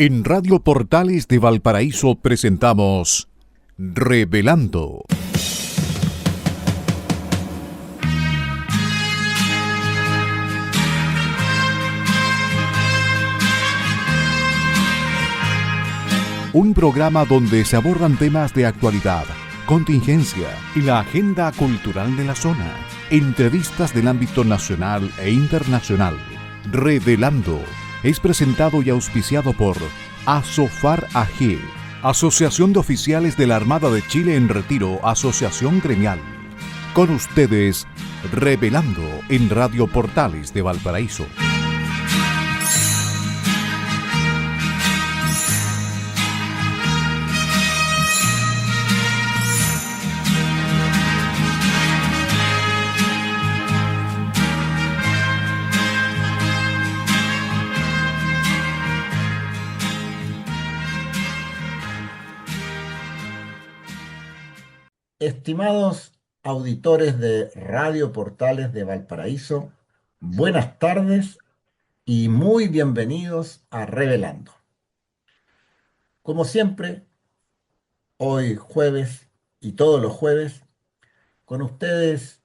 En Radio Portales de Valparaíso presentamos Revelando. Un programa donde se abordan temas de actualidad, contingencia y la agenda cultural de la zona. Entrevistas del ámbito nacional e internacional. Revelando es presentado y auspiciado por Asofar AG, Asociación de Oficiales de la Armada de Chile en Retiro, Asociación Gremial. Con ustedes, Revelando en Radio Portales de Valparaíso. Estimados auditores de Radio Portales de Valparaíso, buenas tardes y muy bienvenidos a Revelando. Como siempre, hoy jueves y todos los jueves, con ustedes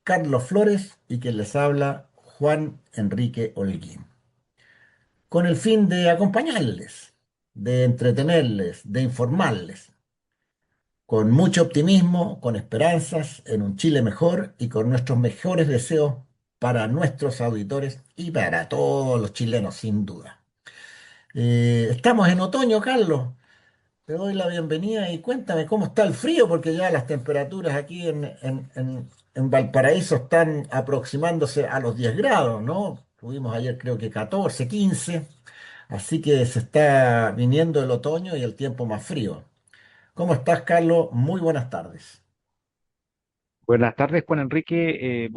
Carlos Flores y quien les habla Juan Enrique Holguín, con el fin de acompañarles, de entretenerles, de informarles con mucho optimismo, con esperanzas en un Chile mejor y con nuestros mejores deseos para nuestros auditores y para todos los chilenos, sin duda. Estamos en otoño, Carlos. Te doy la bienvenida y cuéntame cómo está el frío, porque ya las temperaturas aquí en Valparaíso están aproximándose a los 10 grados, ¿no? Tuvimos ayer creo que 14, 15, así que se está viniendo el otoño y el tiempo más frío. ¿Cómo estás, Carlos? Muy buenas tardes. Buenas tardes, Juan Enrique.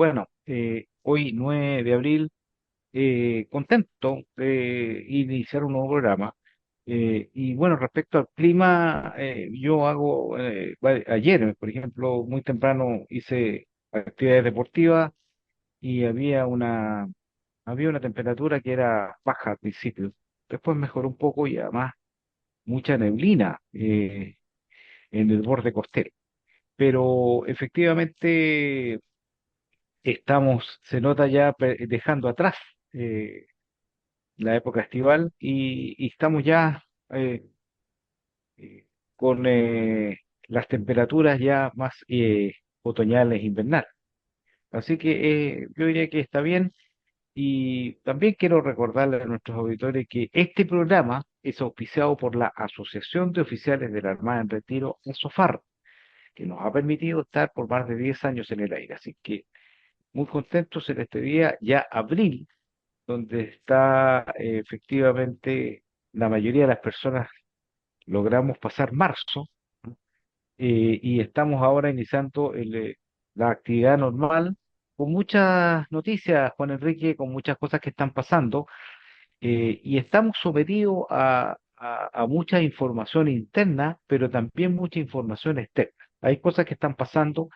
Hoy 9 de abril, contento de iniciar un nuevo programa. Y bueno, respecto al clima, yo hago, ayer, por ejemplo, muy temprano hice actividades deportivas y había una temperatura que era baja al principio. Después mejoró un poco y además mucha neblina en el borde costero. Pero efectivamente se nota ya dejando atrás eh, la época estival y estamos ya eh, eh, con las temperaturas ya más otoñales, invernales. Así que yo diría que está bien y también quiero recordarle a nuestros auditores que este programa es auspiciado por la Asociación de Oficiales de la Armada en Retiro, ASOFAR, que nos ha permitido estar por más de 10 años en el aire. Así que muy contentos en este día, ya abril, donde está efectivamente la mayoría de las personas logramos pasar marzo, ¿no? Y estamos ahora iniciando la actividad normal con muchas noticias, Juan Enrique, con muchas cosas que están pasando y estamos sometidos a mucha información interna, pero también mucha información externa. Hay cosas que están pasando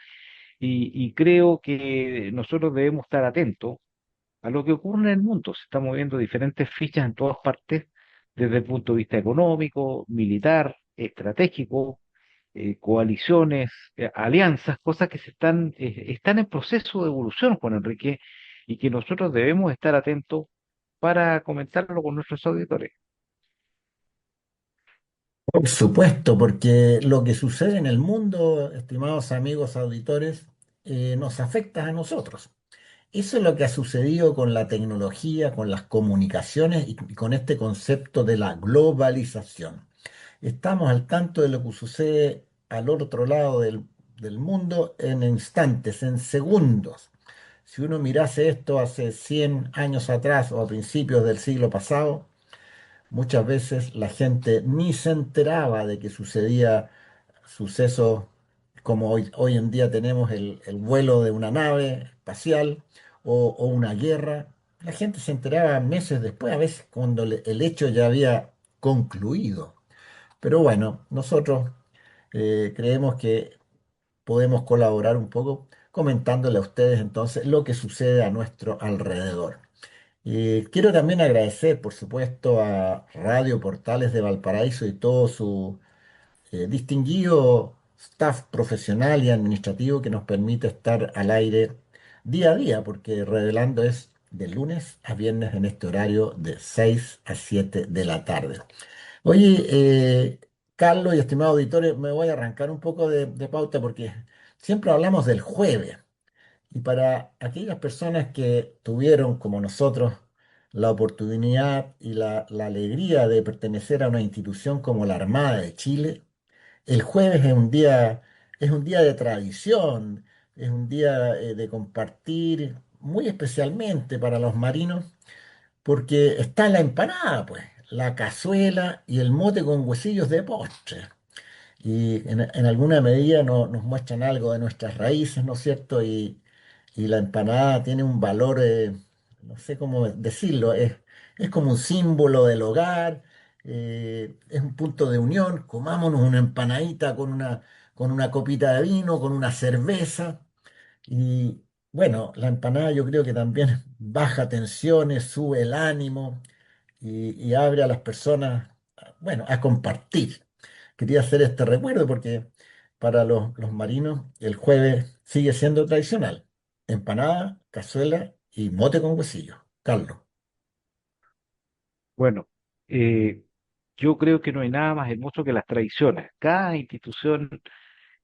y creo que nosotros debemos estar atentos a lo que ocurre en el mundo. Se están moviendo diferentes fichas en todas partes, desde el punto de vista económico, militar, estratégico, coaliciones, alianzas, cosas que están en proceso de evolución, Juan Enrique, y que nosotros debemos estar atentos para comentarlo con nuestros auditores. Por supuesto, porque lo que sucede en el mundo, estimados amigos auditores, nos afecta a nosotros. Eso es lo que ha sucedido con la tecnología, con las comunicaciones y con este concepto de la globalización. Estamos al tanto de lo que sucede al otro lado del mundo en instantes, en segundos. Si uno mirase esto hace 100 años atrás o a principios del siglo pasado, muchas veces la gente ni se enteraba de que sucedía sucesos como hoy en día tenemos el vuelo de una nave espacial o una guerra. La gente se enteraba meses después, a veces cuando el hecho ya había concluido. Pero bueno, nosotros creemos que podemos colaborar un poco comentándole a ustedes entonces lo que sucede a nuestro alrededor. Quiero también agradecer, por supuesto, a Radio Portales de Valparaíso y todo su distinguido staff profesional y administrativo que nos permite estar al aire día a día, porque Revelando es de lunes a viernes en este horario de 6 a 7 de la tarde. Oye, Carlos y estimados auditores, me voy a arrancar un poco de pauta porque siempre hablamos del jueves. Y para aquellas personas que tuvieron, como nosotros, la oportunidad y la alegría de pertenecer a una institución como la Armada de Chile, el jueves es un día de tradición, es un día de compartir, muy especialmente para los marinos, porque está la empanada, pues, la cazuela y el mote con huesillos de postre. Y en alguna medida nos muestran algo de nuestras raíces, ¿no es cierto? Y la empanada tiene un valor, no sé cómo decirlo, es como un símbolo del hogar, es un punto de unión. Comámonos una empanadita con una copita de vino, con una cerveza. Y bueno, la empanada yo creo que también baja tensiones, sube el ánimo y abre a las personas, bueno, a compartir. Quería hacer este recuerdo porque para los marinos el jueves sigue siendo tradicional. Empanada, cazuela y mote con huesillo. Carlos. Bueno, eh, yo creo que no hay nada más hermoso que las tradiciones. Cada institución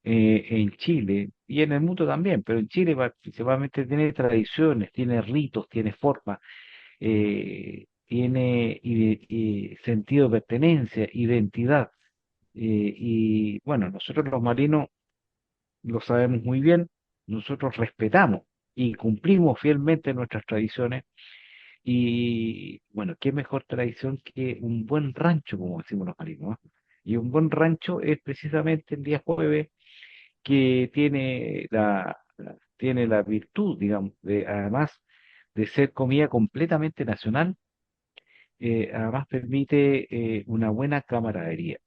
en Chile y en el mundo también, pero en Chile principalmente tiene tradiciones, tiene ritos, tiene formas, tiene sentido de pertenencia, identidad. Y bueno, nosotros los marinos lo sabemos muy bien, nosotros respetamos y cumplimos fielmente nuestras tradiciones. Y bueno, qué mejor tradición que un buen rancho, como decimos los marinos, ¿no? Y un buen rancho es precisamente el día jueves que tiene la virtud, digamos, de, además de ser comida completamente nacional, además permite una buena camaradería.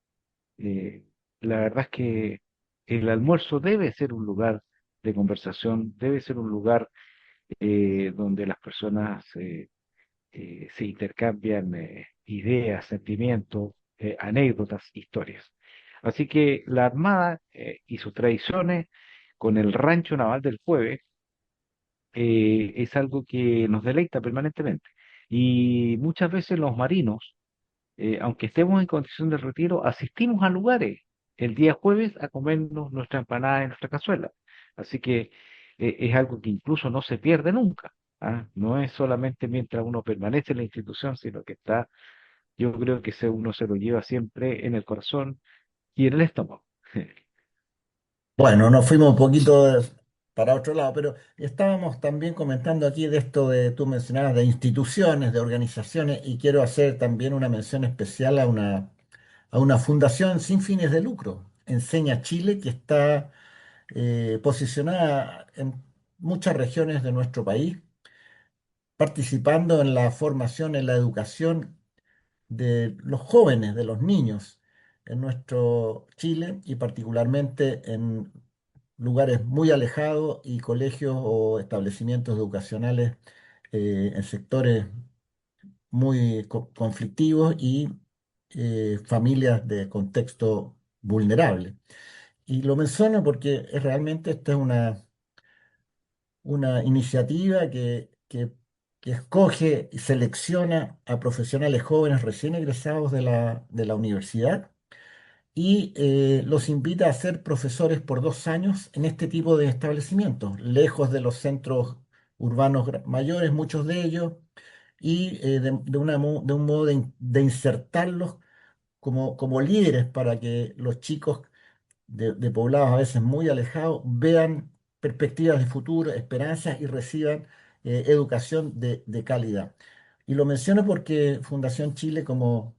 Eh, la verdad es que el almuerzo debe ser un lugar de conversación, debe ser un lugar donde las personas se intercambian ideas, sentimientos, anécdotas, historias. Así que la Armada y sus tradiciones con el Rancho Naval del Jueves es algo que nos deleita permanentemente. Y muchas veces los marinos, aunque estemos en condición de retiro, asistimos a lugares el día jueves a comernos nuestra empanada y nuestra cazuela. Así que es algo que incluso no se pierde nunca. ¿Ah? No es solamente mientras uno permanece en la institución, sino que está, yo creo que uno se lo lleva siempre en el corazón y en el estómago. Bueno, nos fuimos un poquito para otro lado, pero estábamos también comentando aquí de esto de, tú mencionabas, de instituciones, de organizaciones, y quiero hacer también una mención especial a una fundación sin fines de lucro, Enseña Chile, que está posicionada en muchas regiones de nuestro país, participando en la formación, en la educación de los jóvenes, de los niños en nuestro Chile y particularmente en lugares muy alejados y colegios o establecimientos educacionales en sectores muy conflictivos y familias de contexto vulnerable. Y lo menciono porque realmente esta es una iniciativa que escoge y selecciona a profesionales jóvenes recién egresados de la universidad y los invita a ser profesores por 2 años en este tipo de establecimientos, lejos de los centros urbanos mayores, muchos de ellos, y de un modo de insertarlos como líderes para que los chicos de poblados a veces muy alejados vean perspectivas de futuro, esperanzas y reciban educación de calidad. Y lo menciono porque Fundación Chile, como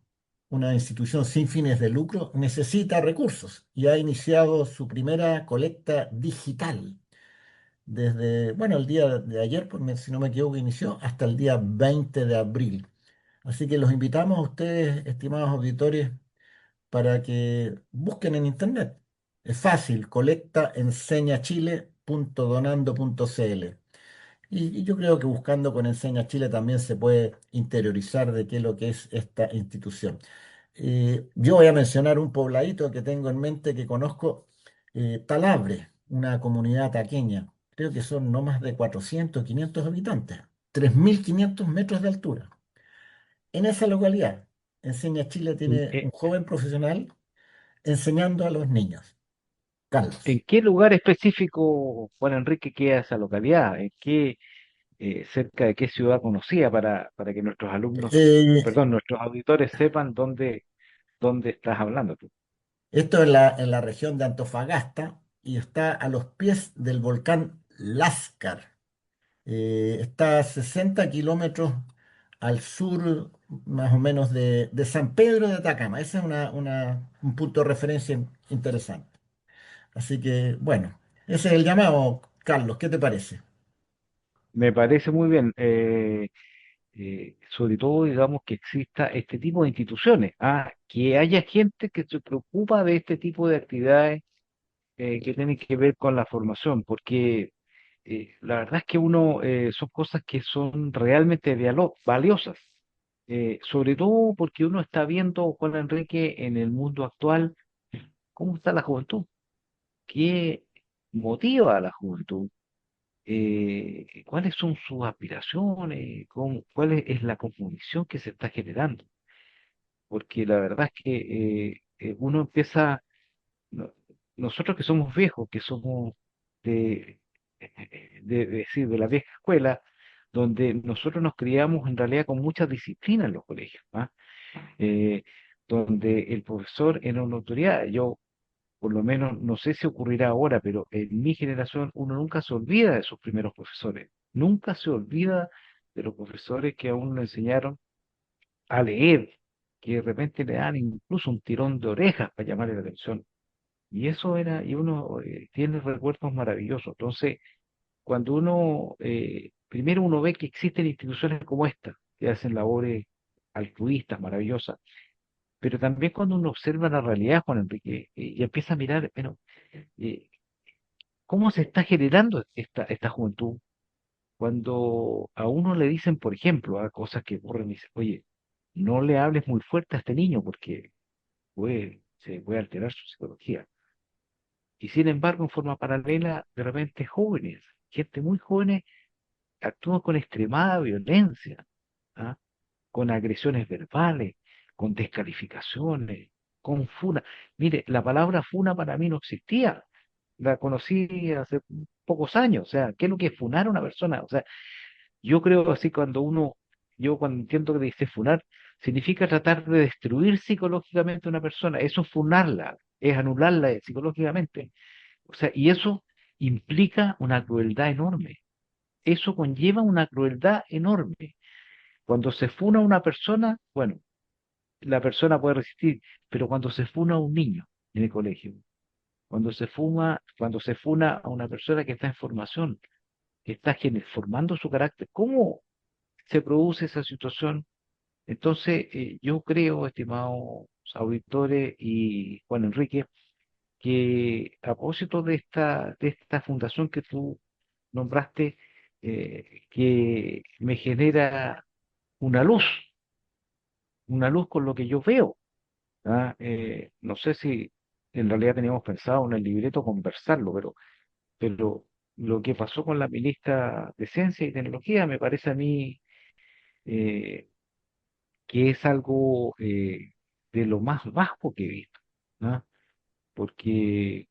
una institución sin fines de lucro, necesita recursos y ha iniciado su primera colecta digital desde, bueno, el día de ayer, si no me equivoco, inició hasta el día 20 de abril. Así que los invitamos a ustedes, estimados auditores, para que busquen en internet. Es fácil, colecta enseñachile.donando.cl. Y yo creo que buscando con Enseña Chile también se puede interiorizar de qué es lo que es esta institución. Yo voy a mencionar un pobladito que tengo en mente que conozco, Talabre, una comunidad taqueña. Creo que son no más de 400, 500 habitantes, 3.500 metros de altura. En esa localidad, Enseña Chile ¿En, tiene en- un joven profesional enseñando a los niños, en Carlos. qué lugar específico, Juan Enrique, queda esa localidad? ¿En qué, cerca de qué ciudad conocida para que nuestros alumnos, Eh, perdón, nuestros auditores sepan dónde estás hablando tú? Esto en la región de Antofagasta y está a los pies del volcán Láscar. Está a 60 kilómetros al sur, más o menos, de San Pedro de Atacama. Ese es un punto de referencia interesante. Así que, bueno, ese es el llamado, Carlos. ¿Qué te parece? Me parece muy bien. Sobre todo, digamos, que exista este tipo de instituciones, que haya gente que se preocupa de este tipo de actividades que tienen que ver con la formación, porque la verdad es que son cosas que son realmente valiosas, sobre todo porque uno está viendo, Juan Enrique, en el mundo actual, cómo está la juventud, qué motiva a la juventud, cuáles son sus aspiraciones, cuál es la condición que se está generando, porque la verdad es que uno empieza, no- nosotros que somos viejos, que somos de, decir, de la vieja escuela, donde nosotros nos criamos en realidad con mucha disciplina en los colegios, Eh, donde el profesor era una autoridad. Yo, por lo menos, no sé si ocurrirá ahora, pero en mi generación uno nunca se olvida de sus primeros profesores, nunca se olvida de los profesores que aún nos enseñaron a leer, que de repente le dan incluso un tirón de orejas para llamarle la atención. Y eso era, y uno tiene recuerdos maravillosos. Entonces, cuando primero uno ve que existen instituciones como esta, que hacen labores altruistas, maravillosas, pero también cuando uno observa la realidad, Juan Enrique, y empieza a mirar, bueno, eh, cómo se está generando esta juventud, cuando a uno le dicen, por ejemplo, a cosas que ocurren, dice, oye, no le hables muy fuerte a este niño porque se puede alterar su psicología. Y sin embargo, en forma paralela, de repente jóvenes, gente muy jóvenes, actúan con extremada violencia, ¿ah? Con agresiones verbales, con descalificaciones, con funa. Mire, la palabra funa para mí no existía. La conocí hace pocos años. O sea, ¿qué es lo que es funar a una persona? O sea, yo creo así yo cuando entiendo que dice funar, significa tratar de destruir psicológicamente a una persona. Eso es funarla, es anularla psicológicamente. O sea, y eso implica una crueldad enorme. Eso conlleva una crueldad enorme. Cuando se funa a una persona, bueno, la persona puede resistir, pero cuando se funa a un niño en el colegio, cuando se funa a una persona que está en formación, que está formando su carácter, ¿cómo se produce esa situación? Entonces, yo creo, estimados auditores y Juan Enrique, que a propósito de esta fundación que tú nombraste, que me genera una luz, una luz con lo que yo veo. No sé si en realidad teníamos pensado en el libreto conversarlo, pero lo que pasó con la ministra de Ciencia y Tecnología me parece a mí eh, que es algo de lo más bajo que he visto, ¿ah? Porque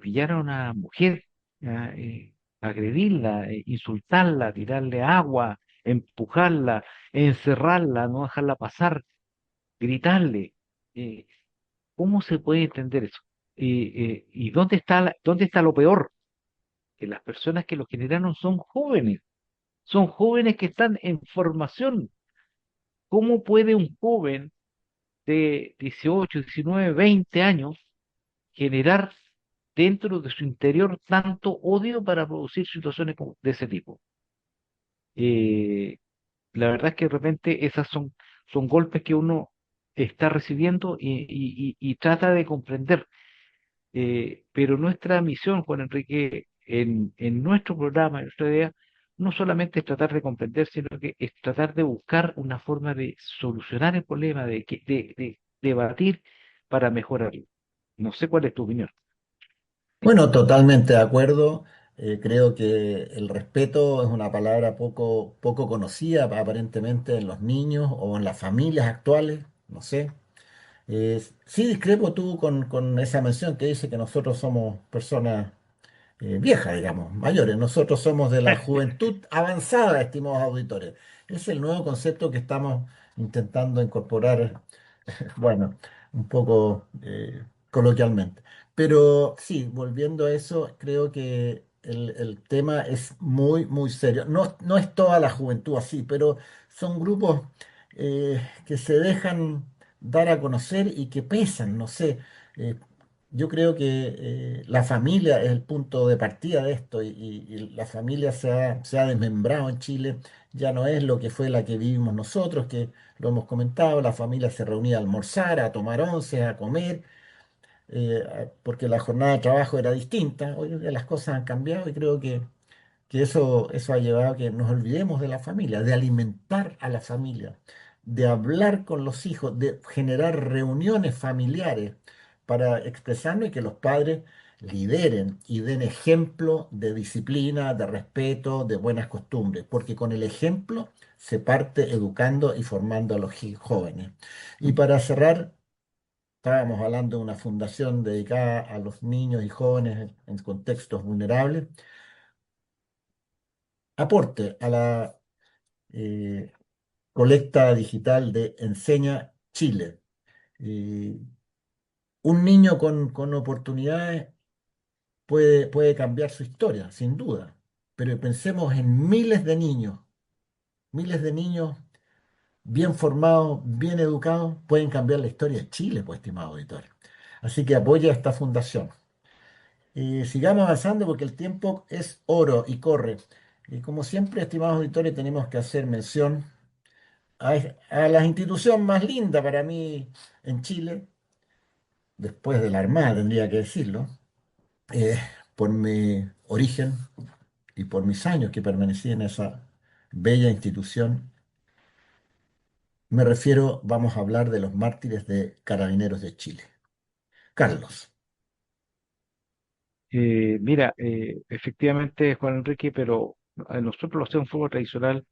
pillar a una mujer, ¿ah? Agredirla, insultarla, tirarle agua, empujarla, encerrarla, no dejarla pasar, gritarle. eh, ¿Cómo se puede entender eso? ¿Y dónde está lo peor? Que las personas que lo generaron son jóvenes que están en formación. ¿Cómo puede un joven de 18, 19, 20 años generar dentro de su interior tanto odio para producir situaciones de ese tipo? Eh, la verdad es que de repente esas son golpes que uno está recibiendo y trata de comprender. Pero nuestra misión, Juan Enrique, en nuestro programa, en nuestra idea, no solamente es tratar de comprender, sino que es tratar de buscar una forma de solucionar el problema, de debatir para mejorarlo. No sé cuál es tu opinión. Bueno, totalmente de acuerdo. Creo que el respeto es una palabra poco conocida aparentemente en los niños o en las familias actuales, no sé. Sí discrepo tú con esa mención que dice que nosotros somos personas viejas, digamos, mayores. Nosotros somos de la juventud avanzada, estimados auditores. Es el nuevo concepto que estamos intentando incorporar, bueno, un poco coloquialmente. Pero sí, volviendo a eso, creo que el tema es muy serio. No, no es toda la juventud así, pero son grupos que se dejan dar a conocer y que pesan, no sé. eh, yo creo que la familia es el punto de partida de esto y la familia se ha desmembrado en Chile. Ya no es lo que fue la que vivimos nosotros, que lo hemos comentado, la familia se reunía a almorzar, a tomar once, a comer, porque la jornada de trabajo era distinta. Hoy en día las cosas han cambiado y creo que eso ha llevado a que nos olvidemos de la familia, de alimentar a la familia, de hablar con los hijos, de generar reuniones familiares para expresarnos y que los padres lideren y den ejemplo de disciplina, de respeto, de buenas costumbres, porque con el ejemplo se parte educando y formando a los jóvenes. Y para cerrar, estábamos hablando de una fundación dedicada a los niños y jóvenes en contextos vulnerables. Aporte a la eh, colecta digital de Enseña Chile. Eh, un niño con oportunidades puede cambiar su historia, sin duda, pero pensemos en miles de niños bien formados, bien educados, pueden cambiar la historia de Chile, pues, estimado auditor. Así que apoya esta fundación. Sigamos avanzando porque el tiempo es oro y corre. Y como siempre, estimados auditores, tenemos que hacer mención a la institución más linda para mí en Chile, después de la Armada, tendría que decirlo, eh, por mi origen y por mis años que permanecí en esa bella institución. Me refiero, vamos a hablar de los mártires de Carabineros de Chile. Carlos. Mira, efectivamente, Juan Enrique, pero nosotros lo hacemos en forma tradicional,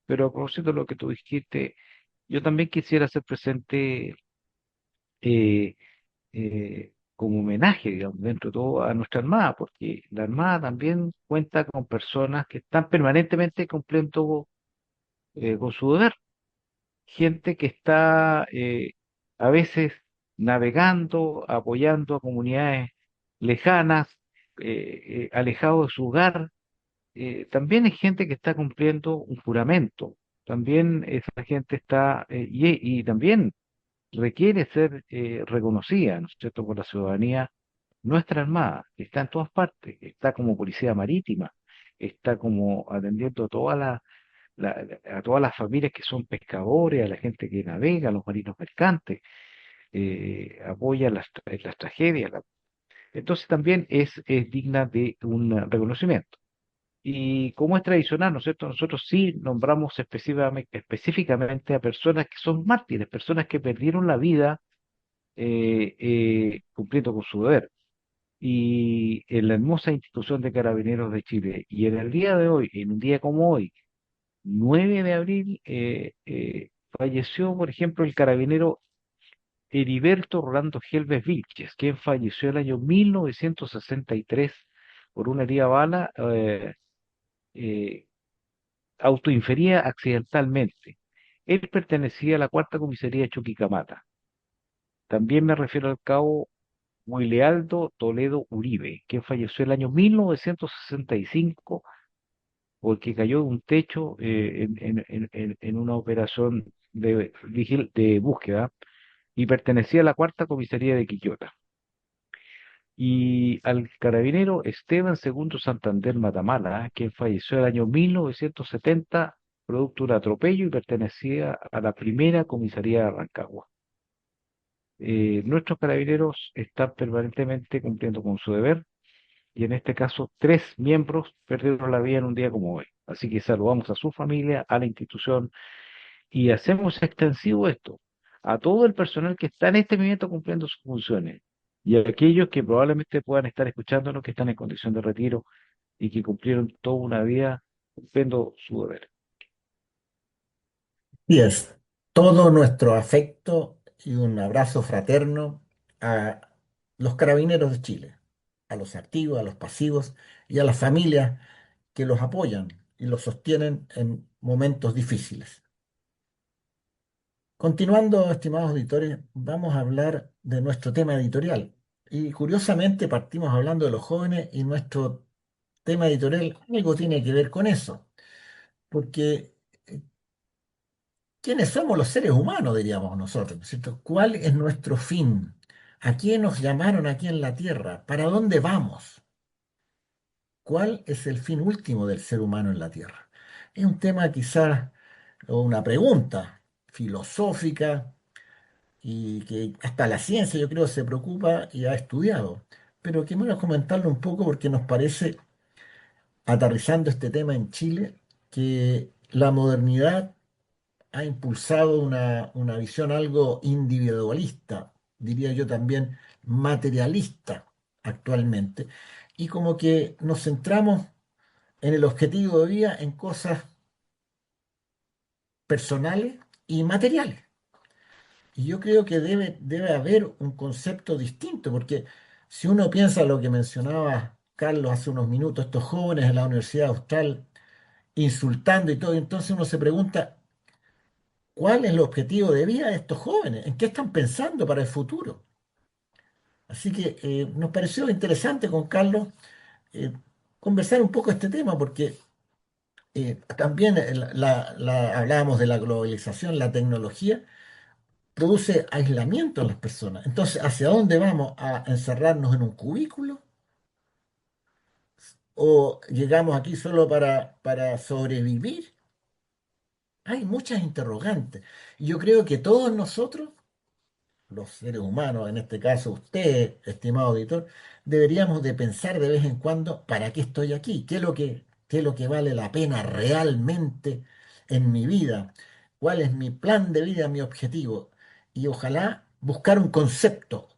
pero conociendo lo que tú dijiste, yo también quisiera hacer presente eh, como homenaje, digamos, dentro de todo a nuestra Armada, porque la Armada también cuenta con personas que están permanentemente cumpliendo con su deber, gente que está a veces navegando, apoyando a comunidades lejanas, alejados de su hogar. También hay gente que está cumpliendo un juramento, también esa gente está, y también requiere ser reconocida, ¿no es cierto?, por la ciudadanía. Nuestra Armada, que está en todas partes, está como policía marítima, está como atendiendo a a todas las familias que son pescadores, a la gente que navega, a los marinos mercantes, apoya las tragedias. Entonces también es digna de un reconocimiento. Y como es tradicional, ¿no es cierto? Nosotros sí nombramos específicamente a personas que son mártires, personas que perdieron la vida cumpliendo con su deber. Y en la hermosa institución de Carabineros de Chile, y en el día de hoy, en un día como hoy, 9 de abril, falleció, por ejemplo, el carabinero Heriberto Rolando Gelves Vilches, quien falleció el año 1963 por una herida bala eh, autoinferida accidentalmente. Él pertenecía a la cuarta comisaría de Chuquicamata. También me refiero al cabo Guilealdo Toledo Uribe, quien falleció el año 1965 porque cayó de un techo en una operación de búsqueda y pertenecía a la cuarta comisaría de Quillota. Y al carabinero Esteban Segundo Santander Matamala, quien falleció el año 1970 producto de un atropello y pertenecía a la primera comisaría de Rancagua. Nuestros carabineros están permanentemente cumpliendo con su deber y en este caso 3 miembros perdieron la vida en un día como hoy. Así que saludamos a su familia, a la institución y hacemos extensivo esto a todo el personal que está en este momento cumpliendo sus funciones y a aquellos que probablemente puedan estar escuchándonos que están en condición de retiro y que cumplieron toda una vida cumpliendo su deber. Y es todo nuestro afecto y un abrazo fraterno a los carabineros de Chile, a los activos, a los pasivos y a las familias que los apoyan y los sostienen en momentos difíciles. Continuando, estimados auditores, vamos a hablar de nuestro tema editorial. Y curiosamente partimos hablando de los jóvenes y nuestro tema editorial algo tiene que ver con eso, porque ¿quiénes somos los seres humanos, diríamos nosotros? ¿No es cierto? ¿Cuál es nuestro fin? ¿A quién nos llamaron aquí en la Tierra? ¿Para dónde vamos? ¿Cuál es el fin último del ser humano en la Tierra? Es un tema quizás, o una pregunta filosófica y que hasta la ciencia yo creo se preocupa y ha estudiado. Pero queremos comentarlo un poco porque nos parece, aterrizando este tema en Chile, que la modernidad ha impulsado una visión algo individualista, diría yo también materialista actualmente, y como que nos centramos en el objetivo de vida en cosas personales y materiales. Y yo creo que debe haber un concepto distinto, porque si uno piensa lo que mencionaba Carlos hace unos minutos, estos jóvenes en la Universidad Austral insultando y todo, y entonces uno se pregunta, ¿cuál es el objetivo de vida de estos jóvenes? ¿En qué están pensando para el futuro? Así que nos pareció interesante con Carlos eh, conversar un poco este tema, porque también hablábamos de la globalización, la tecnología produce aislamiento en las personas. Entonces, ¿hacia dónde vamos? ¿A encerrarnos en un cubículo? ¿O llegamos aquí solo para sobrevivir? Hay muchas interrogantes. Y yo creo que todos nosotros los seres humanos, en este caso usted, estimado auditor, deberíamos de pensar de vez en cuando, ¿para qué estoy aquí? Qué es lo que vale la pena realmente en mi vida? ¿Cuál es mi plan de vida, mi objetivo? Y ojalá buscar un concepto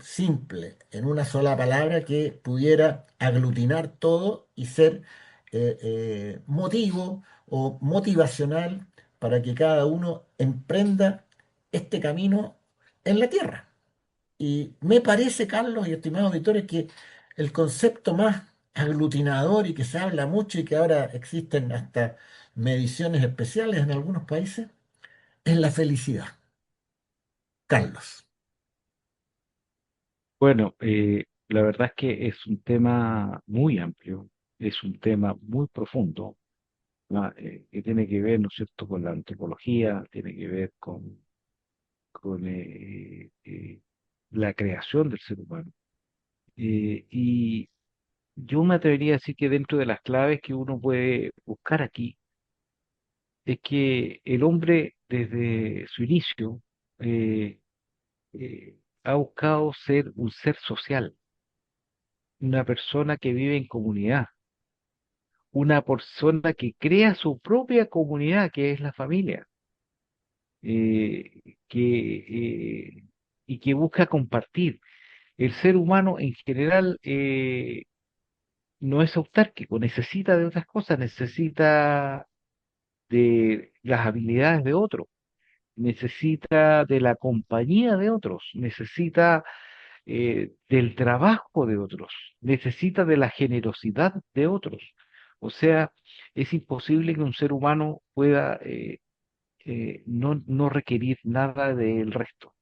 simple, en una sola palabra, que pudiera aglutinar todo y ser motivo o motivacional para que cada uno emprenda este camino en la Tierra. Y me parece, Carlos y estimados auditores, que el concepto más aglutinador y que se habla mucho y que ahora existen hasta mediciones especiales en algunos países, es la felicidad. Carlos. Bueno, la verdad es que es un tema muy amplio, es un tema muy profundo, ¿no? Que tiene que ver, ¿no es cierto?, con la antropología, tiene que ver con la creación del ser humano. Y yo me atrevería a decir que dentro de las claves que uno puede buscar aquí, es que el hombre desde su inicio eh, ha buscado ser un ser social, una persona que vive en comunidad, una persona que crea su propia comunidad, que es la familia, eh, y que busca compartir. El ser humano en general no es autárquico, necesita de otras cosas, necesita de las habilidades de otros, necesita de la compañía de otros, necesita del trabajo de otros, necesita de la generosidad de otros. O sea, es imposible que un ser humano pueda no requerir nada del resto.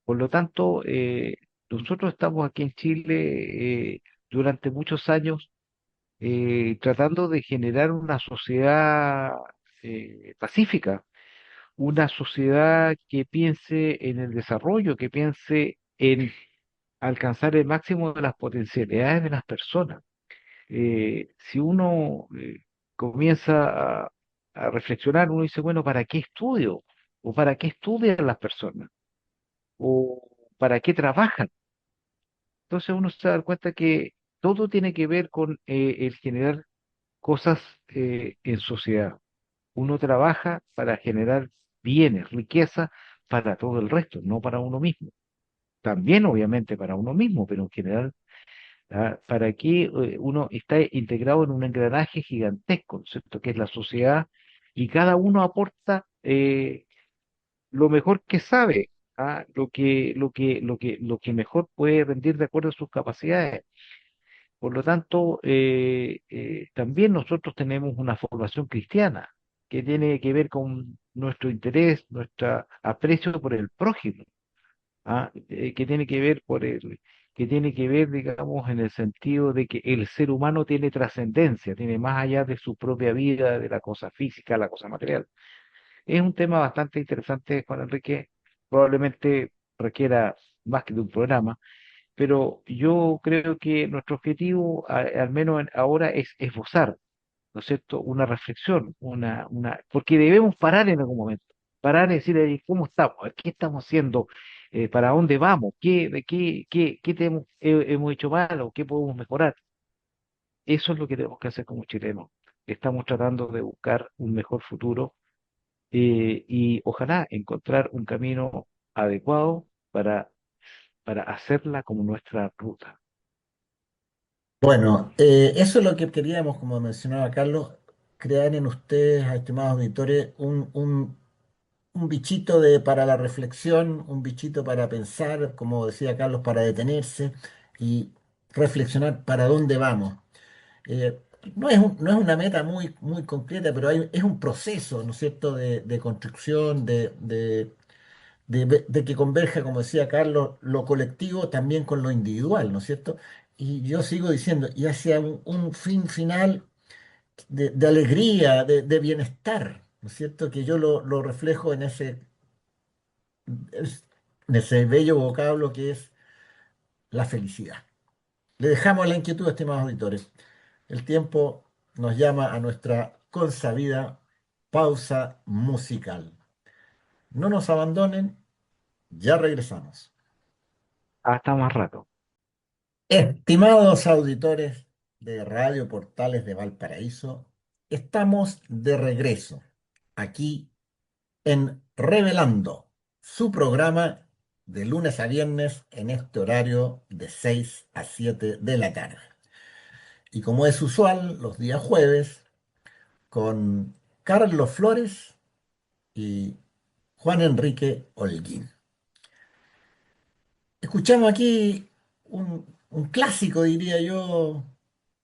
Por lo tanto, nosotros estamos aquí en Chile durante muchos años tratando de generar una sociedad pacífica, una sociedad que piense en el desarrollo, que piense en alcanzar el máximo de las potencialidades de las personas. Si uno comienza a reflexionar, uno dice, bueno, ¿para qué estudio? ¿O para qué estudian las personas? ¿O para qué trabajan? Entonces uno se da cuenta que todo tiene que ver con el generar cosas en sociedad. Uno trabaja para generar bienes, riqueza para todo el resto, no para uno mismo. También obviamente para uno mismo, pero en general, para que uno está integrado en un engranaje gigantesco, ¿no es cierto? Que es la sociedad, y cada uno aporta lo mejor que sabe, lo que mejor puede rendir de acuerdo a sus capacidades. Por lo tanto, también nosotros tenemos una formación cristiana que tiene que ver con nuestro interés, nuestro aprecio por el prójimo, que tiene que ver que tiene que ver, digamos, en el sentido de que el ser humano tiene trascendencia, tiene más allá de su propia vida, de la cosa física, la cosa material. Es un tema bastante interesante, Juan Enrique, probablemente requiera más que de un programa, pero yo creo que nuestro objetivo, al menos ahora, es esbozar, ¿no es cierto?, una reflexión, porque debemos parar en algún momento, parar y decir, ¿cómo estamos? ¿Qué estamos haciendo? ¿Para dónde vamos? ¿Qué hemos hecho mal o qué podemos mejorar? Eso es lo que tenemos que hacer como chilenos. Estamos tratando de buscar un mejor futuro y ojalá encontrar un camino adecuado para hacerla como nuestra ruta. Bueno, eso es lo que queríamos, como mencionaba Carlos, crear en ustedes, estimados auditores, un bichito para la reflexión, un bichito para pensar, como decía Carlos, para detenerse y reflexionar para dónde vamos. Eh, no es una meta muy concreta, pero es un proceso, ¿no es cierto?, de construcción, de que converja, como decía Carlos, lo colectivo también con lo individual, ¿no es cierto? Y yo sigo diciendo, y hacia un fin final de alegría, de bienestar, ¿no es cierto? Que yo lo reflejo en ese bello vocablo que es la felicidad. Le dejamos la inquietud, estimados auditores. El tiempo nos llama a nuestra consabida pausa musical. No nos abandonen, ya regresamos. Hasta más rato. Estimados auditores de Radio Portales de Valparaíso, estamos de regreso aquí en Revelando, su programa de lunes a viernes en este horario de 6 a 7 de la tarde. Y como es usual, los días jueves, con Carlos Flores y Juan Enrique Holguín. Escuchamos aquí un clásico, diría yo,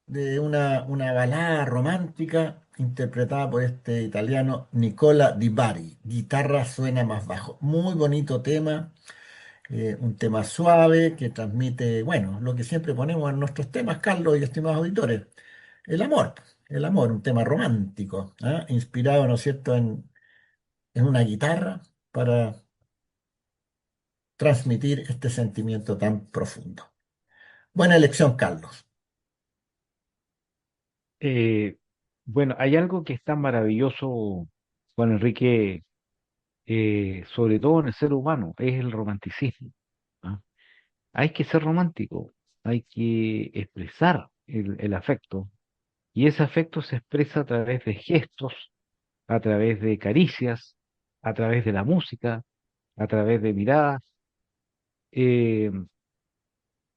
de una balada romántica interpretada por este italiano Nicola Di Bari. Guitarra suena más bajo. Muy bonito tema, un tema suave que transmite, bueno, lo que siempre ponemos en nuestros temas, Carlos y estimados auditores, el amor, un tema romántico, ¿ah? Inspirado, ¿no es cierto?, en una guitarra para transmitir este sentimiento tan profundo. Buena elección, Carlos. Eh, bueno, hay algo que es tan maravilloso, Juan Enrique, sobre todo en el ser humano, es el romanticismo. ¿Ah? Hay que ser romántico, hay que expresar el afecto, y ese afecto se expresa a través de gestos, a través de caricias, a través de la música, a través de miradas, eh,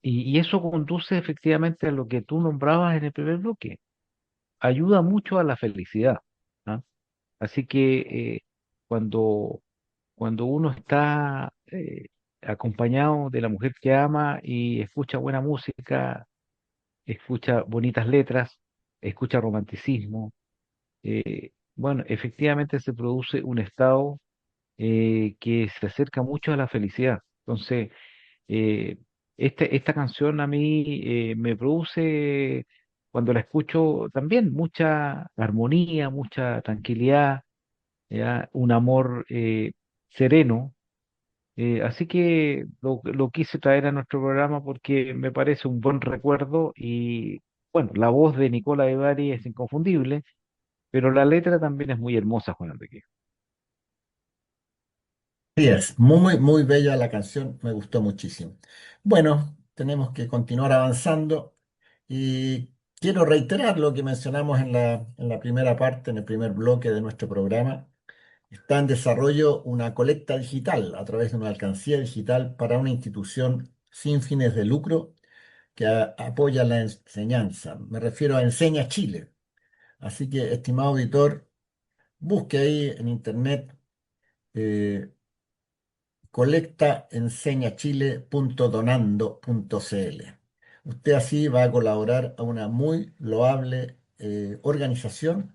y eso conduce efectivamente a lo que tú nombrabas en el primer bloque, ayuda mucho a la felicidad. ¿Ah? Así que cuando, cuando uno está acompañado de la mujer que ama y escucha buena música, escucha bonitas letras, escucha romanticismo, bueno, efectivamente se produce un estado que se acerca mucho a la felicidad. Entonces, eh, esta canción a mí me produce, cuando la escucho, también mucha armonía, mucha tranquilidad, ¿ya? Un amor sereno. Así que lo quise traer a nuestro programa porque me parece un buen recuerdo y, bueno, la voz de Nicola de Bari es inconfundible, pero la letra también es muy hermosa, Juan Enrique. Sí, es muy bella la canción, me gustó muchísimo. Bueno, tenemos que continuar avanzando y quiero reiterar lo que mencionamos en la primera parte, en el primer bloque de nuestro programa. Está en desarrollo una colecta digital a través de una alcancía digital para una institución sin fines de lucro que apoya la enseñanza. Me refiero a Enseña Chile. Así que, estimado auditor, busque ahí en internet eh, colectaenseñachile.donando.cl. Usted así va a colaborar a una muy loable organización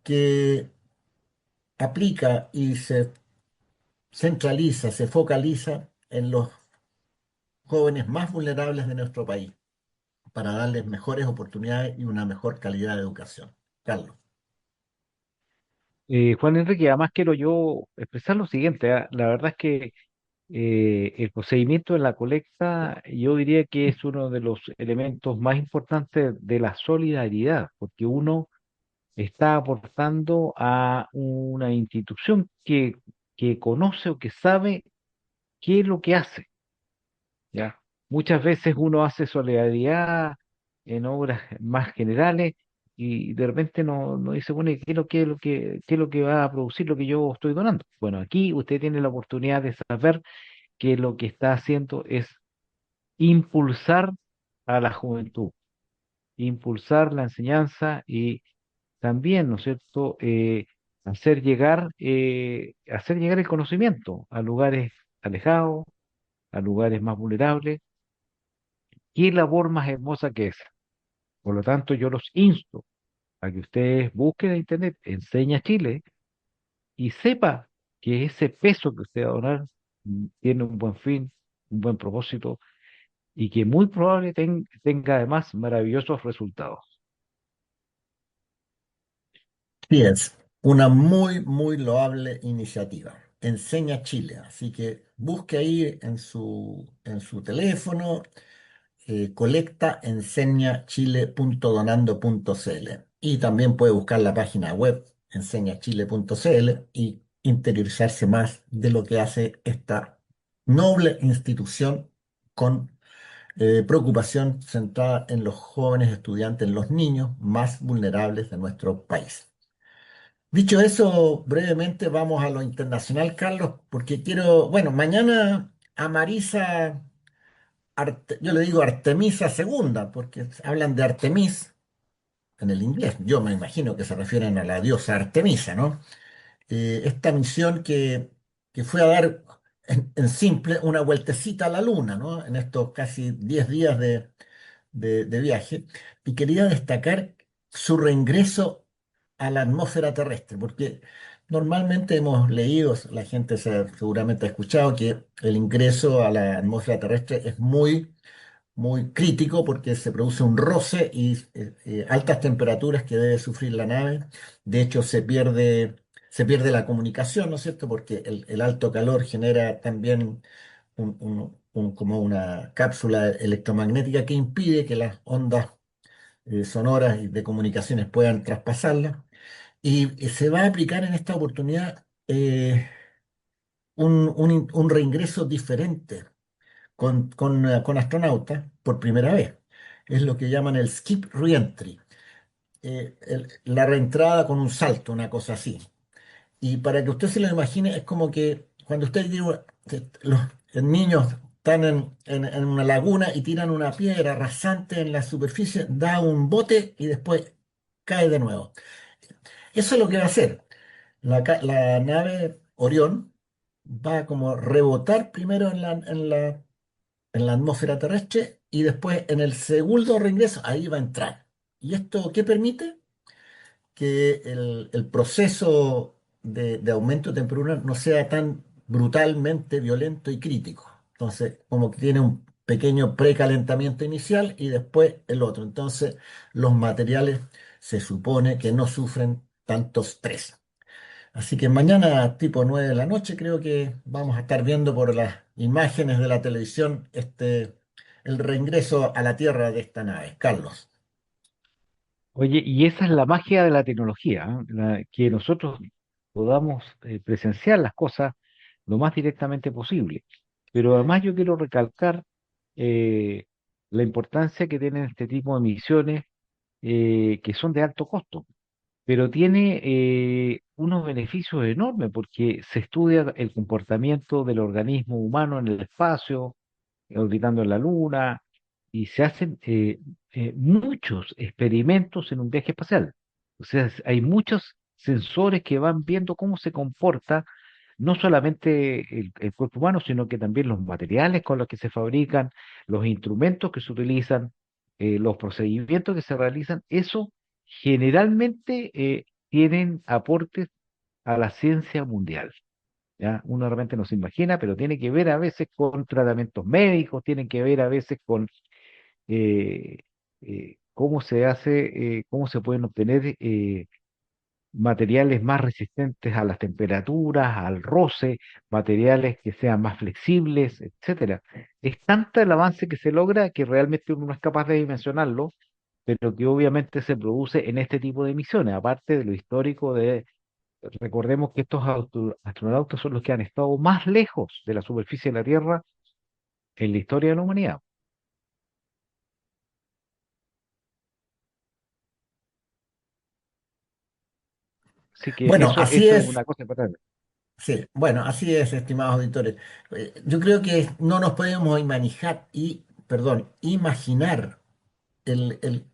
que aplica y se centraliza, se focaliza en los jóvenes más vulnerables de nuestro país para darles mejores oportunidades y una mejor calidad de educación. Carlos. Juan Enrique, además quiero yo expresar lo siguiente, ¿ah? La verdad es que el procedimiento de la colecta yo diría que es uno de los elementos más importantes de la solidaridad, porque uno está aportando a una institución que conoce o que sabe qué es lo que hace, ¿ya? Muchas veces uno hace solidaridad en obras más generales y de repente no dice, bueno, ¿y qué es lo que va a producir lo que yo estoy donando? Bueno, aquí usted tiene la oportunidad de saber que lo que está haciendo es impulsar a la juventud, impulsar la enseñanza y también, ¿no es cierto?, hacer llegar el conocimiento a lugares alejados, a lugares más vulnerables. ¿Qué labor más hermosa que esa? Por lo tanto, yo los insto a que ustedes busquen en Internet, Enseña Chile, y sepa que ese peso que usted va a donar tiene un buen fin, un buen propósito, y que muy probable tenga además maravillosos resultados. Sí, es una muy, muy loable iniciativa. Enseña Chile. Así que busque ahí en su teléfono, colecta enseñachile.donando.cl. Y también puede buscar la página web enseñachile.cl y interiorizarse más de lo que hace esta noble institución con preocupación centrada en los jóvenes estudiantes, en los niños más vulnerables de nuestro país. Dicho eso, brevemente vamos a lo internacional, Carlos, porque quiero, bueno, mañana a Marisa, yo le digo Artemisa segunda, porque hablan de Artemis en el inglés. Yo me imagino que se refieren a la diosa Artemisa, ¿no? Esta misión que fue a dar en simple una vueltecita a la luna, ¿no? En estos casi 10 días de viaje, y quería destacar su reingreso a la atmósfera terrestre, porque normalmente hemos leído, la gente seguramente ha escuchado que el ingreso a la atmósfera terrestre es muy crítico porque se produce un roce y altas temperaturas que debe sufrir la nave. De hecho, se pierde la comunicación, ¿no es cierto? Porque el alto calor genera también como una cápsula electromagnética que impide que las ondas sonoras y de comunicaciones puedan traspasarla. Y se va a aplicar en esta oportunidad un reingreso diferente con astronautas por primera vez. Es lo que llaman el skip reentry, la reentrada con un salto, una cosa así. Y para que usted se lo imagine, es como que cuando usted dice, los niños están en una laguna y tiran una piedra rasante en la superficie, da un bote y después cae de nuevo. Eso es lo que va a hacer. La nave Orión va a como rebotar primero en la atmósfera terrestre y después en el segundo reingreso ahí va a entrar. ¿Y esto qué permite? Que el proceso de aumento de temperatura no sea tan brutalmente violento y crítico. Entonces, como que tiene un pequeño precalentamiento inicial y después el otro. Entonces, los materiales se supone que no sufren tanto estrés. Así que mañana, tipo 9 de la noche, creo que vamos a estar viendo por las imágenes de la televisión el reingreso a la Tierra de esta nave. Carlos. Oye, y esa es la magia de la tecnología, ¿ah? Que nosotros podamos presenciar las cosas lo más directamente posible. Pero además yo quiero recalcar eh, la importancia que tienen este tipo de misiones que son de alto costo, pero tiene unos beneficios enormes porque se estudia el comportamiento del organismo humano en el espacio, orbitando en la Luna, y se hacen muchos experimentos en un viaje espacial. O sea, hay muchos sensores que van viendo cómo se comporta no solamente el cuerpo humano, sino que también los materiales con los que se fabrican, los instrumentos que se utilizan, los procedimientos que se realizan. Eso generalmente tienen aportes a la ciencia mundial. ¿Ya? Uno realmente no se imagina, pero tiene que ver a veces con tratamientos médicos, tiene que ver a veces con eh, cómo se hace, cómo se pueden obtener materiales más resistentes a las temperaturas, al roce, materiales que sean más flexibles, etcétera. Es tanto el avance que se logra que realmente uno no es capaz de dimensionarlo, pero que obviamente se produce en este tipo de misiones, aparte de lo histórico de. Recordemos que estos astronautas son los que han estado más lejos de la superficie de la Tierra en la historia de la humanidad. Así que Bueno, así eso es es. una cosa importante. Sí, bueno, así es, estimados auditores. Yo creo que no nos podemos imaginar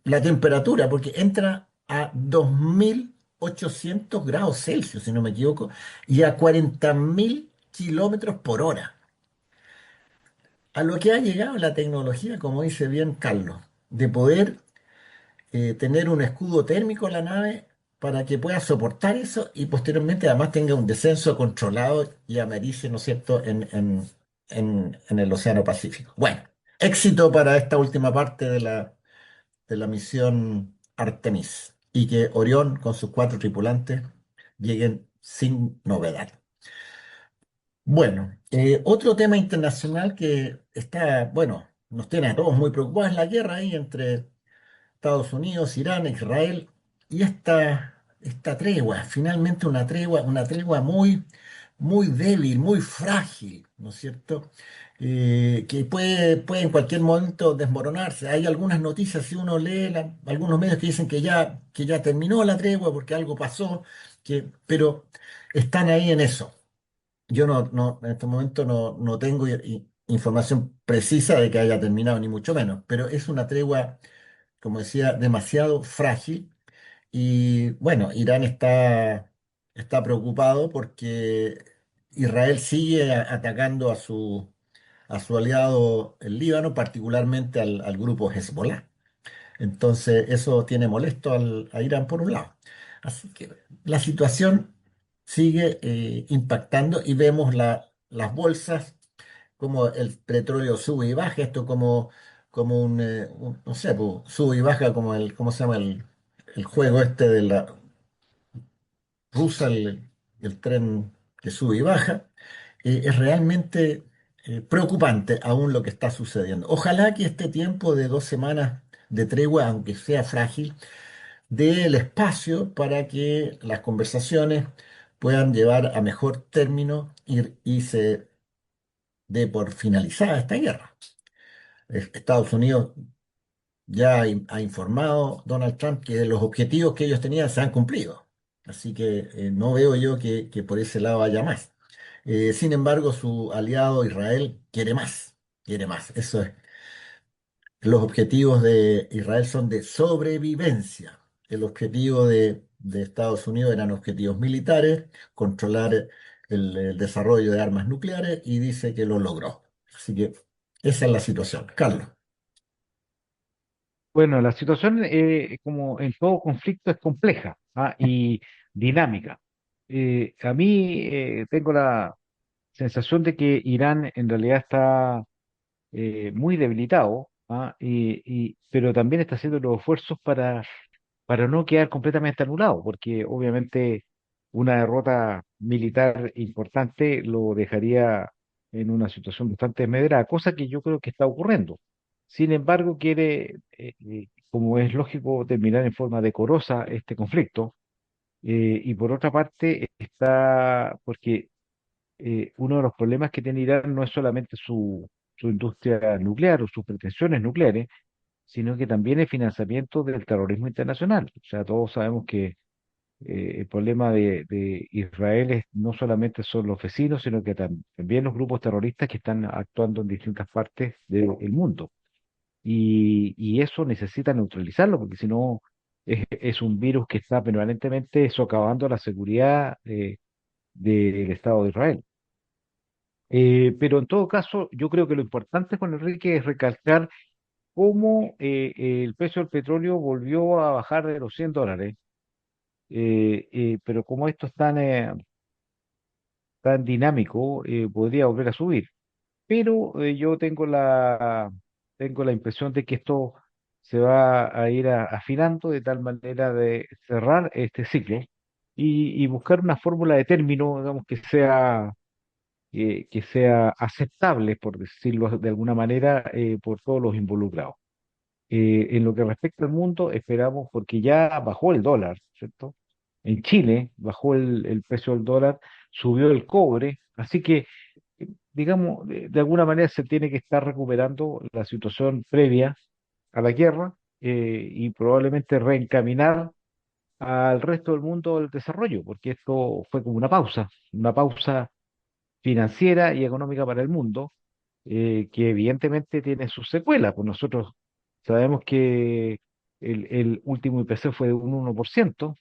la temperatura, porque entra a 2800 grados Celsius, si no me equivoco, y a 40.000 kilómetros por hora. A lo que ha llegado la tecnología, como dice bien Carlos, de poder tener un escudo térmico en la nave para que pueda soportar eso y posteriormente además tenga un descenso controlado y americe, ¿no es cierto?, en el Océano Pacífico. Bueno, éxito para esta última parte de la misión Artemis y que Orión con sus 4 tripulantes lleguen sin novedad. Bueno, otro tema internacional que está, bueno, nos tiene a todos muy preocupados es la guerra ahí entre Estados Unidos, Irán, Israel, y esta tregua, finalmente una tregua muy, muy débil, muy frágil, ¿no es cierto? Que puede en cualquier momento desmoronarse. Hay algunas noticias, si uno lee algunos medios que dicen que ya terminó la tregua porque algo pasó, pero están ahí en eso. Yo en este momento no tengo información precisa de que haya terminado, ni mucho menos, pero es una tregua, como decía, demasiado frágil. Y bueno, Irán está preocupado porque Israel sigue atacando a su aliado el Líbano, particularmente al grupo Hezbollah. Entonces, eso tiene molesto a Irán por un lado. Así que la situación sigue impactando y vemos las bolsas como el petróleo sube y baja, esto como no sé, pues, sube y baja como ¿cómo se llama? El juego este de la rusa, el tren que sube y baja. Es realmente preocupante aún lo que está sucediendo. Ojalá que este tiempo de 2 semanas de tregua, aunque sea frágil, dé el espacio para que las conversaciones puedan llevar a mejor término y se dé por finalizada esta guerra. Estados Unidos ya ha informado Donald Trump que los objetivos que ellos tenían se han cumplido. Así que no veo yo que por ese lado haya más. Sin embargo, su aliado Israel quiere más, quiere más. Eso es. Los objetivos de Israel son de sobrevivencia. El objetivo de Estados Unidos eran objetivos militares, controlar el desarrollo de armas nucleares y dice que lo logró. Así que esa es la situación. Carlos. Bueno, la situación, como en todo conflicto, es compleja, y dinámica. A mí tengo la sensación de que Irán en realidad está muy debilitado, pero también está haciendo los esfuerzos para no quedar completamente anulado, porque obviamente una derrota militar importante lo dejaría en una situación bastante desmedrada, cosa que yo creo que está ocurriendo. Sin embargo, quiere, como es lógico, terminar en forma decorosa este conflicto, y por otra parte está, porque uno de los problemas que tiene Irán no es solamente su industria nuclear o sus pretensiones nucleares, sino que también el financiamiento del terrorismo internacional. O sea, todos sabemos que el problema de Israel es, no solamente son los vecinos, sino que también los grupos terroristas que están actuando en distintas partes del mundo. Y eso necesita neutralizarlo, porque si no es un virus que está permanentemente socavando la seguridad del Estado de Israel. Pero en todo caso, yo creo que lo importante, Juan Enrique, es recalcar cómo el precio del petróleo volvió a bajar de los $100, pero como esto es tan dinámico, podría volver a subir. Pero yo tengo la impresión de que esto se va a ir afinando de tal manera de cerrar este ciclo y buscar una fórmula de término, digamos, que sea aceptable, por decirlo de alguna manera, por todos los involucrados. En lo que respecta al mundo, esperamos, porque ya bajó el dólar, ¿cierto? En Chile bajó el precio del dólar, subió el cobre, así que, digamos, de alguna manera se tiene que estar recuperando la situación previa a la guerra, y probablemente reencaminar al resto del mundo el desarrollo, porque esto fue como una pausa financiera y económica para el mundo, que evidentemente tiene sus secuelas. Pues nosotros sabemos que el último IPC fue de un 1%,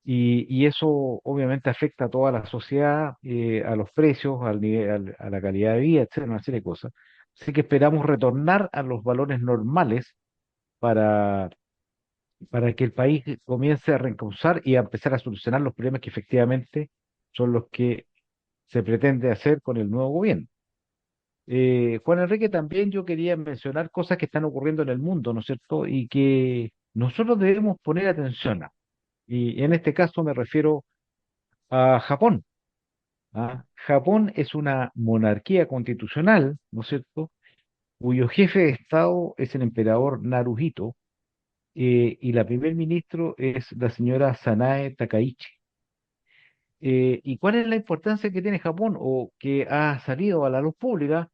y eso obviamente afecta a toda la sociedad, a los precios, al nivel, a la calidad de vida, etcétera, una serie de cosas. Así que esperamos retornar a los valores normales para, para que el país comience a reencauzar y a empezar a solucionar los problemas que efectivamente son los que se pretende hacer con el nuevo gobierno. Juan Enrique, también yo quería mencionar cosas que están ocurriendo en el mundo, ¿no es cierto? Y que nosotros debemos poner atención a. Y en este caso me refiero a Japón. ¿Ah? Japón es una monarquía constitucional, ¿no es cierto?, cuyo jefe de Estado es el emperador Naruhito, y la primer ministro es la señora Sanae Takaichi. ¿Y cuál es la importancia que tiene Japón o que ha salido a la luz pública?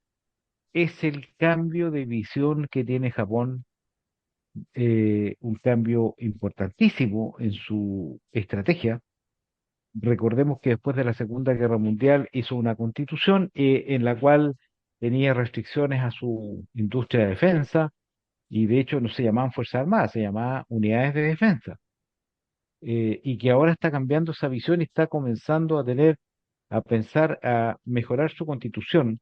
Es el cambio de visión que tiene Japón, un cambio importantísimo en su estrategia. Recordemos que después de la Segunda Guerra Mundial hizo una constitución, en la cual tenía restricciones a su industria de defensa, y de hecho no se llamaban Fuerzas Armadas, se llamaban Unidades de Defensa, y que ahora está cambiando esa visión y está comenzando a pensar a mejorar su constitución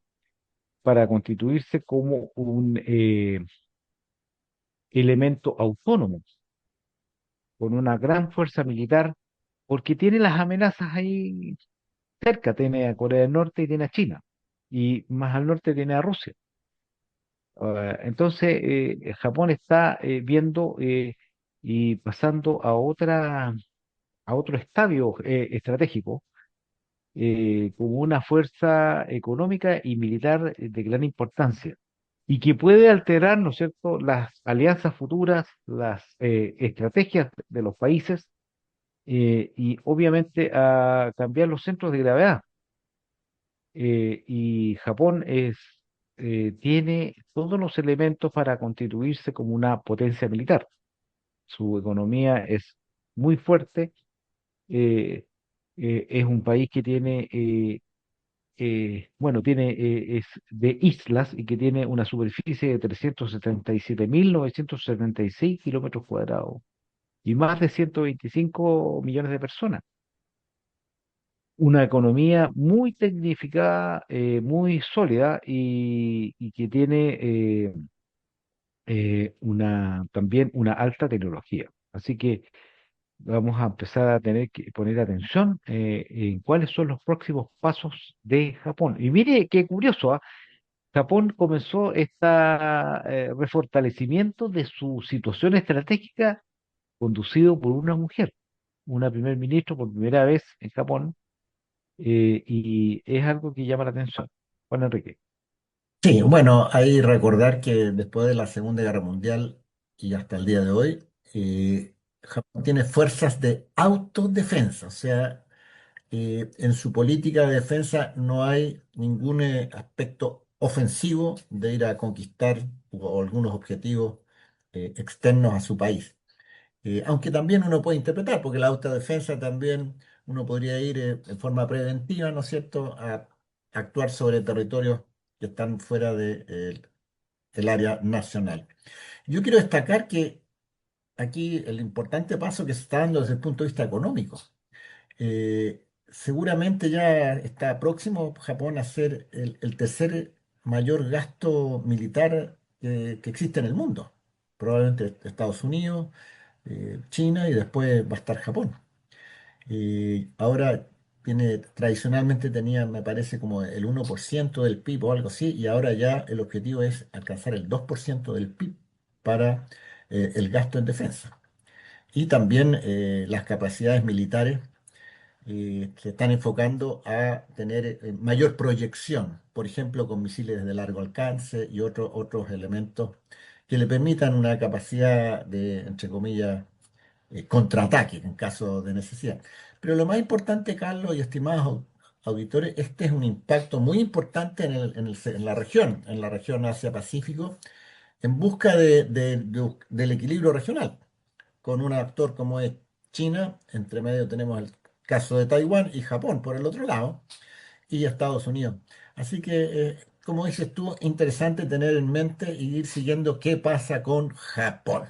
para constituirse como un elemento autónomo, con una gran fuerza militar, porque tiene las amenazas ahí cerca, tiene a Corea del Norte y tiene a China, y más al norte tiene a Rusia. Entonces, Japón está viendo, y pasando a otro estadio estratégico, como una fuerza económica y militar de gran importancia, y que puede alterar, ¿no es cierto?, las alianzas futuras, las estrategias de los países, y obviamente a cambiar los centros de gravedad. Y Japón tiene todos los elementos para constituirse como una potencia militar. Su economía es muy fuerte, eh, es un país que es de islas y que tiene una superficie de 377.976 kilómetros cuadrados y más de 125 millones de personas. Una economía muy tecnificada, muy sólida, y que tiene también una alta tecnología. Así que vamos a empezar a tener que poner atención en cuáles son los próximos pasos de Japón. Y mire qué curioso, ¿ah? Japón comenzó este refortalecimiento de su situación estratégica conducido por una mujer, una primer ministro por primera vez en Japón, y es algo que llama la atención. Juan Enrique. Sí, bueno, hay recordar que después de la Segunda Guerra Mundial y hasta el día de hoy, Japón tiene fuerzas de autodefensa, o sea, en su política de defensa no hay ningún aspecto ofensivo de ir a conquistar algunos objetivos externos a su país. Aunque también uno puede interpretar, porque la autodefensa también uno podría ir en forma preventiva, ¿no es cierto?, a actuar sobre territorios que están fuera del área nacional. Yo quiero destacar que aquí el importante paso que se está dando desde el punto de vista económico. Seguramente ya está próximo Japón a ser el tercer mayor gasto militar que existe en el mundo. Probablemente Estados Unidos, China y después va a estar Japón. Ahora tradicionalmente tenía, me parece, como el 1% del PIB o algo así, y ahora ya el objetivo es alcanzar el 2% del PIB para el gasto en defensa. Y también las capacidades militares se están enfocando a tener mayor proyección, por ejemplo, con misiles de largo alcance y otros elementos que le permitan una capacidad de, entre comillas, contraataque en caso de necesidad. Pero lo más importante, Carlos y estimados auditores, este es un impacto muy importante en la región Asia-Pacífico, en busca del equilibrio regional con un actor como es China, entre medio tenemos el caso de Taiwán y Japón por el otro lado, y Estados Unidos. Así que, como dices tú, interesante tener en mente y ir siguiendo qué pasa con Japón.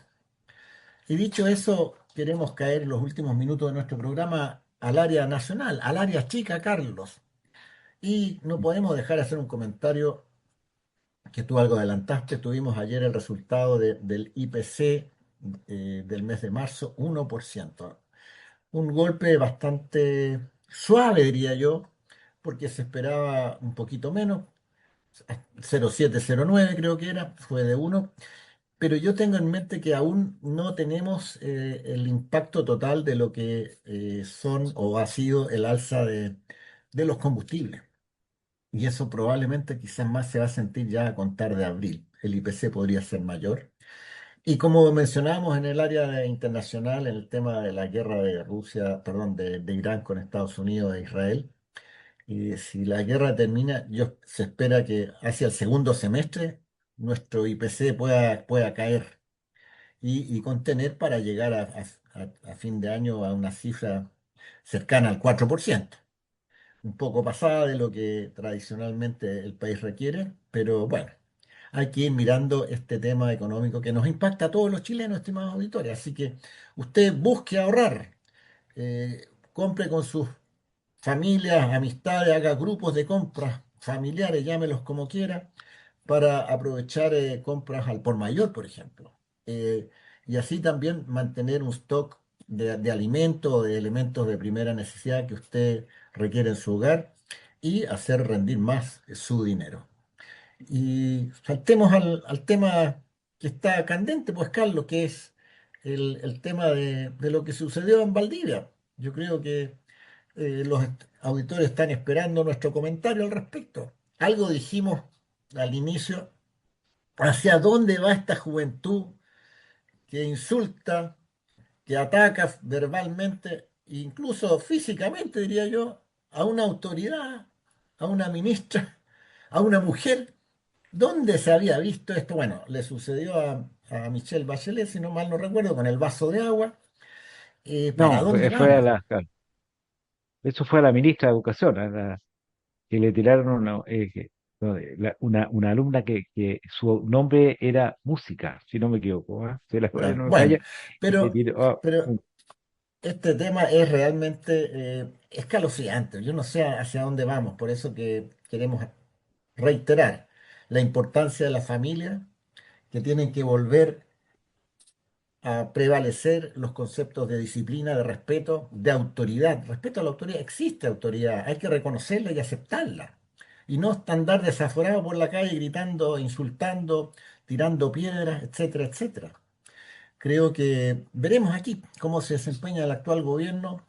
Y dicho eso, queremos caer en los últimos minutos de nuestro programa al área nacional, al área chica, Carlos. Y no podemos dejar de hacer un comentario que tú algo adelantaste. Tuvimos ayer el resultado del IPC del mes de marzo, 1%. Un golpe bastante suave, diría yo, porque se esperaba un poquito menos, 0,709 creo que era, fue de uno, pero yo tengo en mente que aún no tenemos el impacto total de lo que son o ha sido el alza de los combustibles. Y eso probablemente quizás más se va a sentir ya a contar de abril. El IPC podría ser mayor. Y como mencionábamos en el área internacional, en el tema de la guerra de Rusia, perdón, de Irán con Estados Unidos e Israel, y si la guerra termina, se espera que hacia el segundo semestre nuestro IPC pueda caer y contener para llegar a fin de año a una cifra cercana al 4%, un poco pasada de lo que tradicionalmente el país requiere, pero bueno, hay que ir mirando este tema económico que nos impacta a todos los chilenos, estimados auditores. Así que usted busque ahorrar, compre con sus familias, amistades, haga grupos de compras familiares, llámelos como quiera, para aprovechar compras al por mayor, por ejemplo. Eh, y así también mantener un stock de alimentos o de elementos de primera necesidad que usted requiere en su hogar y hacer rendir más su dinero. Y saltemos al tema que está candente, pues Carlos, que es el tema de lo que sucedió en Valdivia. Yo creo que los auditores están esperando nuestro comentario al respecto. Algo dijimos al inicio, hacia dónde va esta juventud que insulta, que ataca verbalmente, incluso físicamente, diría yo, a una autoridad, a una ministra, a una mujer. ¿Dónde se había visto esto? Bueno, le sucedió a Michelle Bachelet, si no mal no recuerdo, con el vaso de agua. ¿Para No, dónde fue a vamos? la, claro, eso fue a la ministra de Educación, que le tiraron no, una alumna que su nombre era Música, si no me equivoco, ¿ah? Si la escuela no me Bueno, falla, y le pero, tiró, pero este tema es realmente escalofriante. Yo no sé hacia dónde vamos, por eso que queremos reiterar la importancia de la familia, que tienen que volver a prevalecer los conceptos de disciplina, de respeto, de autoridad. Respeto a la autoridad, existe autoridad, hay que reconocerla y aceptarla. Y no andar desaforado por la calle gritando, insultando, tirando piedras, etcétera, etcétera. Creo que veremos aquí cómo se desempeña el actual gobierno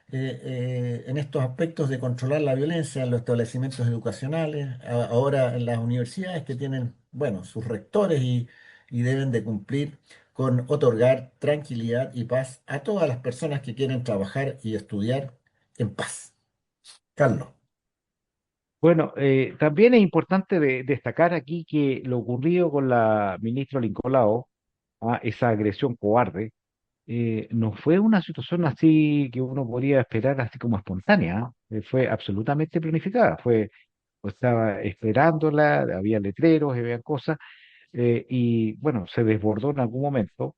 en estos aspectos de controlar la violencia en los establecimientos educacionales, ahora en las universidades que tienen, bueno, sus rectores y deben de cumplir con otorgar tranquilidad y paz a todas las personas que quieren trabajar y estudiar en paz. Carlos. Bueno, también es importante destacar aquí que lo ocurrido con la ministra Lincolao, esa agresión cobarde, no fue una situación así que uno podría esperar así como espontánea, ¿ah? Fue absolutamente planificada, pues, estaba esperándola, había letreros, había cosas, y bueno, se desbordó en algún momento,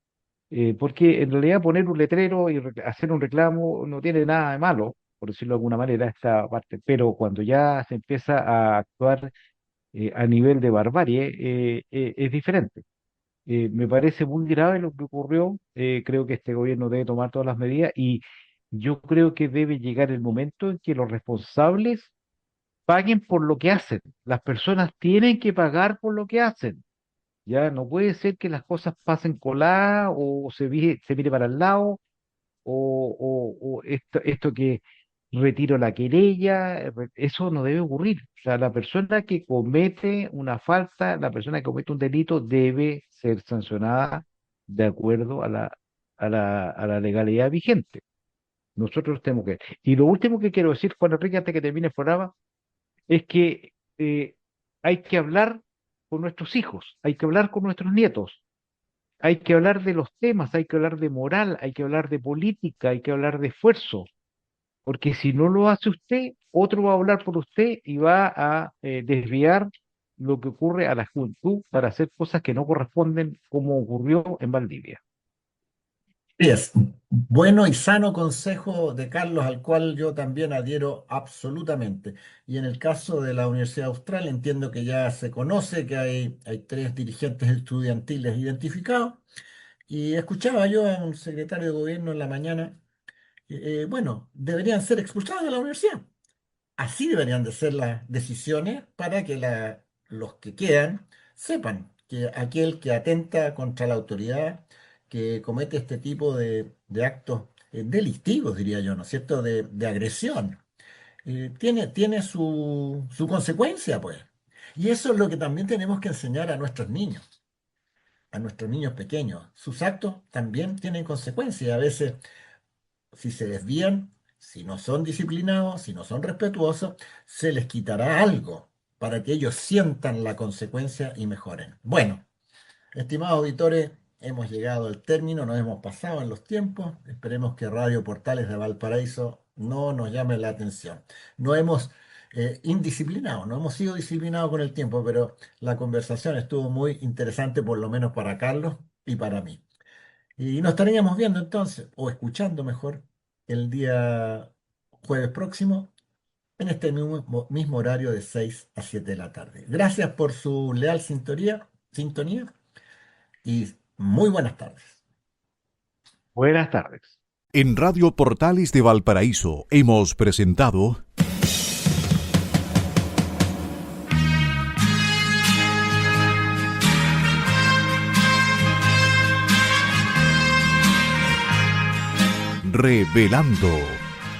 porque en realidad poner un letrero y hacer un reclamo no tiene nada de malo, por decirlo de alguna manera, esta parte, pero cuando ya se empieza a actuar a nivel de barbarie, es diferente. Me parece muy grave lo que ocurrió. Creo que este gobierno debe tomar todas las medidas y yo creo que debe llegar el momento en que los responsables paguen por lo que hacen. Las personas tienen que pagar por lo que hacen. Ya no puede ser que las cosas pasen coladas o se mire para el lado o esto que retiro la querella, eso no debe ocurrir. O sea, la persona que comete una falta, la persona que comete un delito debe ser sancionada de acuerdo a la legalidad vigente. Nosotros tenemos que... Y lo último que quiero decir, Juan Enrique, antes que termine el programa, es que hay que hablar con nuestros hijos, hay que hablar con nuestros nietos. Hay que hablar de los temas, hay que hablar de moral, hay que hablar de política, hay que hablar de esfuerzo, porque si no lo hace usted, otro va a hablar por usted y va a desviar lo que ocurre a la juventud para hacer cosas que no corresponden como ocurrió en Valdivia. Sí, es bueno y sano consejo de Carlos, al cual yo también adhiero absolutamente. Y en el caso de la Universidad Austral, entiendo que ya se conoce que hay tres dirigentes estudiantiles identificados. Y escuchaba yo a un secretario de gobierno en la mañana, bueno, deberían ser expulsados de la universidad. Así deberían de ser las decisiones para que los que quedan sepan que aquel que atenta contra la autoridad, que comete este tipo de actos delictivos, diría yo, ¿no es cierto?, de agresión, tiene su consecuencia, pues. Y eso es lo que también tenemos que enseñar a nuestros niños pequeños. Sus actos también tienen consecuencias. A veces si se desvían, si no son disciplinados, si no son respetuosos, se les quitará algo para que ellos sientan la consecuencia y mejoren. Bueno, estimados auditores, hemos llegado al término, nos hemos pasado en los tiempos. Esperemos que Radio Portales de Valparaíso no nos llame la atención. No hemos indisciplinado, no hemos sido disciplinados con el tiempo, pero la conversación estuvo muy interesante, por lo menos para Carlos y para mí. Y nos estaríamos viendo entonces, o escuchando mejor, el día jueves próximo, en este mismo horario de 6 a 7 de la tarde. Gracias por su leal sintonía y muy buenas tardes. Buenas tardes. En Radio Portales de Valparaíso hemos presentado Revelando,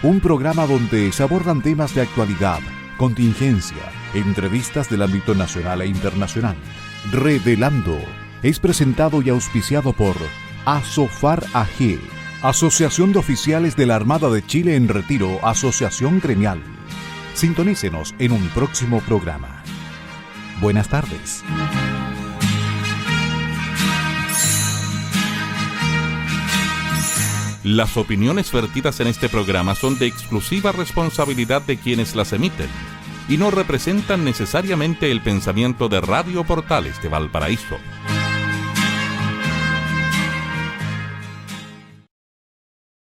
un programa donde se abordan temas de actualidad, contingencia, entrevistas del ámbito nacional e internacional. Revelando es presentado y auspiciado por Asofar AG, Asociación de Oficiales de la Armada de Chile en Retiro, Asociación Gremial. Sintonícenos en un próximo programa. Buenas tardes. Las opiniones vertidas en este programa son de exclusiva responsabilidad de quienes las emiten y no representan necesariamente el pensamiento de Radio Portales de Valparaíso.